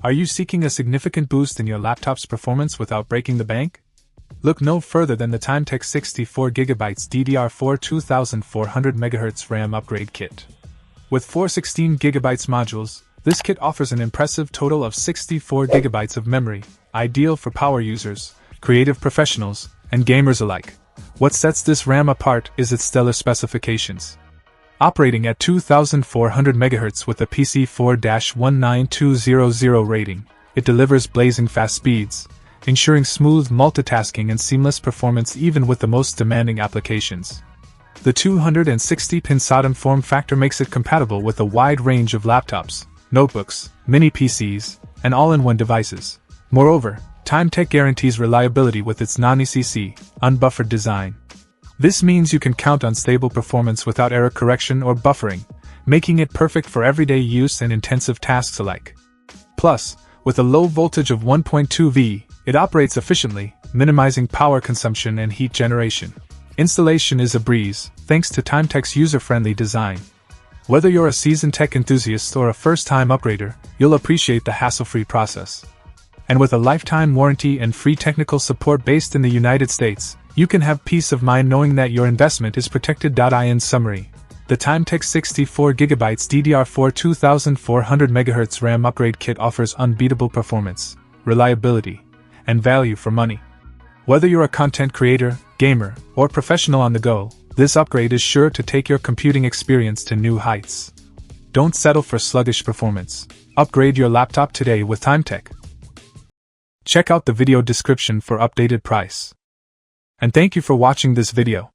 Are you seeking a significant boost in your laptop's performance without breaking the bank? Look no further than the Timetec 64GB DDR4 2400MHz RAM upgrade kit. With 4 16GB modules, this kit offers an impressive total of 64GB of memory, ideal for power users, creative professionals, and gamers alike. What sets this RAM apart is its stellar specifications. Operating at 2400 MHz with a PC4-19200 rating, it delivers blazing fast speeds, ensuring smooth multitasking and seamless performance even with the most demanding applications. The 260-pin SODIMM form factor makes it compatible with a wide range of laptops, notebooks, mini PCs, and all-in-one devices. Moreover, Timetec guarantees reliability with its non-ECC, unbuffered design. This means you can count on stable performance without error correction or buffering, making it perfect for everyday use and intensive tasks alike. Plus, with a low voltage of 1.2 V, it operates efficiently, minimizing power consumption and heat generation. Installation is a breeze, thanks to Timetec's user-friendly design. Whether you're a seasoned tech enthusiast or a first-time upgrader, you'll appreciate the hassle-free process. And with a lifetime warranty and free technical support based in the United States, you can have peace of mind knowing that your investment is protected. In summary, the Timetec 64GB DDR4 2400MHz RAM upgrade kit offers unbeatable performance, reliability, and value for money. Whether you're a content creator, gamer, or professional on the go, this upgrade is sure to take your computing experience to new heights. Don't settle for sluggish performance. Upgrade your laptop today with Timetec. Check out the video description for updated price. And thank you for watching this video.